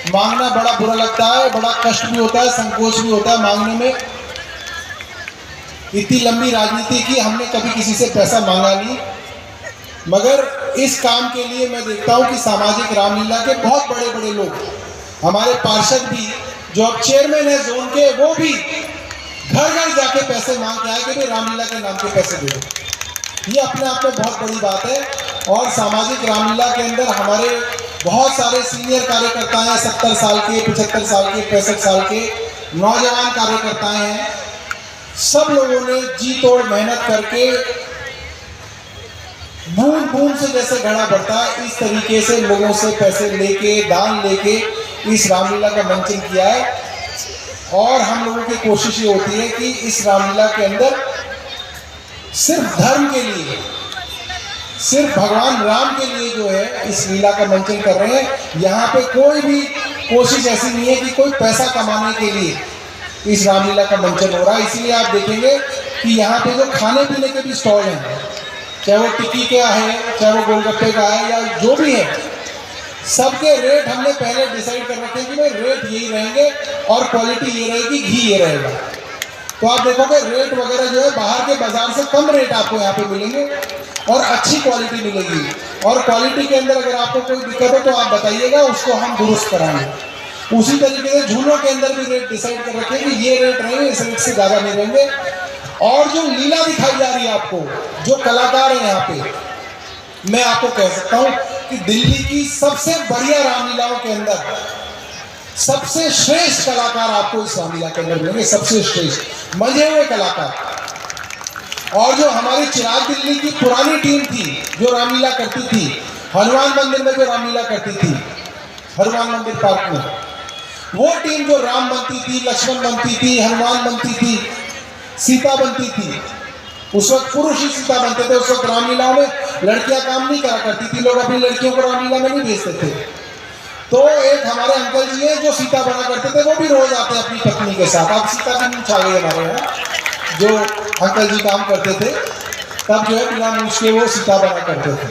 मांगना बड़ा बुरा लगता है, बड़ा कष्ट भी होता है, संकोच भी होता है मांगने में। इतनी लंबी राजनीति की, हमने कभी किसी से पैसा मांगा नहीं, मगर इस काम के लिए मैं देखता हूँ कि सामाजिक रामलीला के बहुत बड़े बड़े लोग, हमारे पार्षद भी जो अब चेयरमैन है जोन के, वो भी घर घर जाके पैसे मांग के आए कि भाई रामलीला के नाम के पैसे दे दो। ये अपने आप में बहुत बड़ी बात है। और सामाजिक रामलीला के अंदर हमारे बहुत सारे सीनियर कार्यकर्ता हैं, 70 साल के, 75 साल के, 65 साल के नौजवान कार्यकर्ता हैं। सब लोगों ने जी तोड़ मेहनत करके बूंद बूंद से जैसे घड़ा बढ़ता है, इस तरीके से लोगों से पैसे लेके, दान लेके इस रामलीला का मंचन किया है। और हम लोगों की कोशिश ये होती है कि इस रामलीला के अंदर सिर्फ धर्म के लिए, सिर्फ भगवान राम के लिए जो है इस लीला का मंचन कर रहे हैं। यहाँ पे कोई भी कोशिश ऐसी नहीं है कि कोई पैसा कमाने के लिए इस रामलीला का मंचन हो रहा है। इसीलिए आप देखेंगे कि यहाँ पे जो खाने पीने के भी स्टॉल हैं, चाहे वो टिक्की का है, चाहे वो गोलगप्पे का है, या जो भी है, सबके रेट हमने पहले डिसाइड कर रखे हैं कि भाई रेट यही रहेंगे और क्वालिटी ये रहेगी, घी ये रहेगा। तो आप देखोगे रेट वगैरह जो है बाहर के बाजार से कम रेट आपको यहाँ पे मिलेंगे और अच्छी क्वालिटी मिलेगी। और क्वालिटी के अंदर अगर आपको कोई दिक्कत हो तो आप बताइएगा, उसको हम दुरुस्त कराएंगे। उसी तरीके से झूलों के अंदर भी रेट डिसाइड कर रखे हैं कि ये रेट रहेंगे, इस रेट से ज़्यादा नहीं रहेंगे। और जो लीला दिखाई जा रही है आपको, जो कलाकार हैं यहाँ पे, मैं आपको कह सकता हूँ कि दिल्ली की सबसे बढ़िया रामलीलाओं के अंदर सबसे श्रेष्ठ कलाकार आपको इस रामलीला के अंदर मिलेंगे, सबसे श्रेष्ठ मंझे हुए कलाकार। और जो हमारी चिराग दिल्ली की पुरानी टीम थी जो रामलीला करती थी, हनुमान मंदिर में जो रामलीला करती थी, हनुमान मंदिर पार्क में, वो टीम जो राम बनती थी, लक्ष्मण बनती थी, हनुमान बनती थी, सीता बनती थी, उस वक्त पुरुष ही सीता बनते थे। उस वक्त रामलीला में लड़कियां काम नहीं करा करती थी, लोग अपनी लड़कियों को रामलीला में नहीं भेजते थे। तो एक हमारे अंकल जी हैं जो सीता बना करते थे, वो भी रोज आते हैं अपनी पत्नी के साथ। आप सीता की मूंछ आ गई हमारे यहाँ, जो अंकल जी काम करते थे तब जो है बिना मूंछ के वो सीता बना करते थे।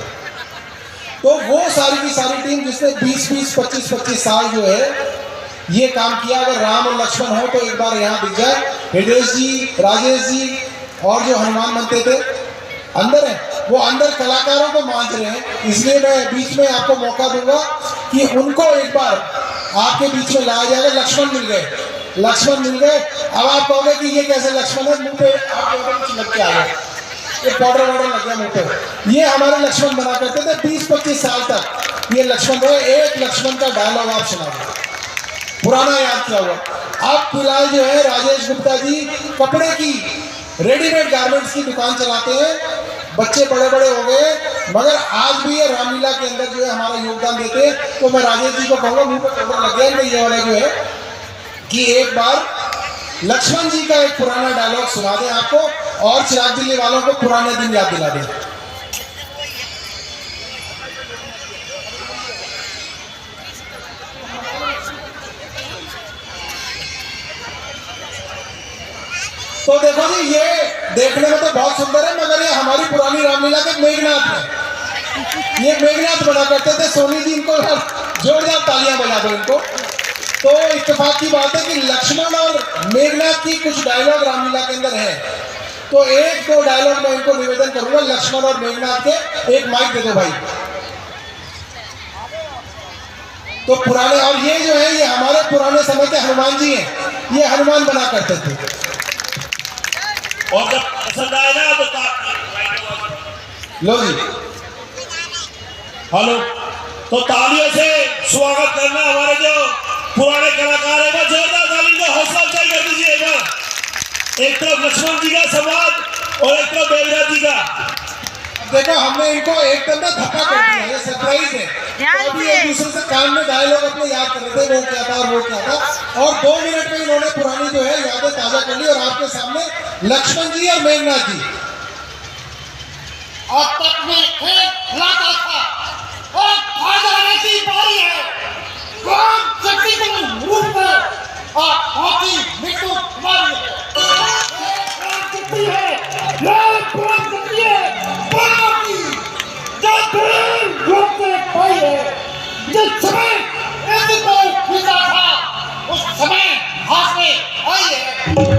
तो वो सारी की सारी टीम जिसने 20-20, 25-25 साल जो है ये काम किया, अगर राम और लक्ष्मण हो तो एक बार यहाँ दिख जाए। हृदय जी, राजेश जी और जो हनुमान बनते थे अंदर है, वो अंदर कलाकारों को मांझ रहे हैं। इसलिए मैं बीच में आपको मौका दूंगा कि उनको एक बार आपके बीच में लाया जाएगा। लक्ष्मण मिल गए, लक्ष्मण मिल गए। अब आप कहोगे कि ये कैसे लक्ष्मण है, मुंह पे आप कुछ लग के आ गया, ये पाउडर वाउडर लग गया मुंह पे। ये हमारे लक्ष्मण बना करते थे 20-25 साल तक, ये लक्ष्मण रहे। एक लक्ष्मण का डायलॉग आप सुना दो, पुराना याद किया हुआ। अब फिलहाल जो है राजेश गुप्ता जी कपड़े की रेडीमेड गारमेंट्स की दुकान चलाते हैं। बच्चे बड़े बड़े हो गए, मगर आज भी ये रामलीला के अंदर जो है हमारा योगदान देते हैं। तो मैं राजेश जी को कहूँगा, मुंह पर कपड़ा लग गया ये वाला जो है, कि एक बार लक्ष्मण जी का एक पुराना डायलॉग सुना दें आपको और चिराग दिल्ली वालों को पुराने दिन याद दिला दें। तो देखो जी, ये देखने में तो बहुत सुंदर है, मगर ये हमारी पुरानी रामलीला के मेघनाथ है। ये मेघनाथ बना करते थे। सोनी जी इनको जोरदार तालियां बजा दो इनको। तो इत्तेफाक की बात है कि लक्ष्मण और मेघनाथ की कुछ डायलॉग रामलीला के अंदर है। तो एक दो डायलॉग मैं इनको निवेदन करूंगा लक्ष्मण और मेघनाथ के। एक माइक दे दो भाई। तो पुराने, और ये जो है ये हमारे पुराने समय के हनुमान जी हैं, ये हनुमान बना करते थे। और जब पसंद आएगा तो लो जी, हेलो, तो तालियों से स्वागत करना हमारे जो पुराने कलाकार है। जोरदार ताली का हौसला अफजाई कर दीजिएगा। एक तरफ लक्ष्मण जी का संवाद और एक तरफ मेघनाथ जी का। देखो हमने इनको एकदम ना धक्का कर दिया, ये सरप्राइज है। तो अभी एक दूसरे से कान में डायलॉग अपने याद कर रहे थे, वो क्या था और वो क्या था। और 2 मिनट में इन्होंने पुरानी जो है यादें ताजा कर ली। और आपके सामने लक्ष्मण जी और मेघनाथ जी। अब तक में एक लाता था, एक भागने की बारी है। कौन शक्ति को रूप है और हॉकी मिट्टू तुम्हारी है। कौन शक्ति है, ये कौन शक्ति है, बाकी जो दिल रूप से पाई है। जिस समय ऐसे को हाथ में आई है।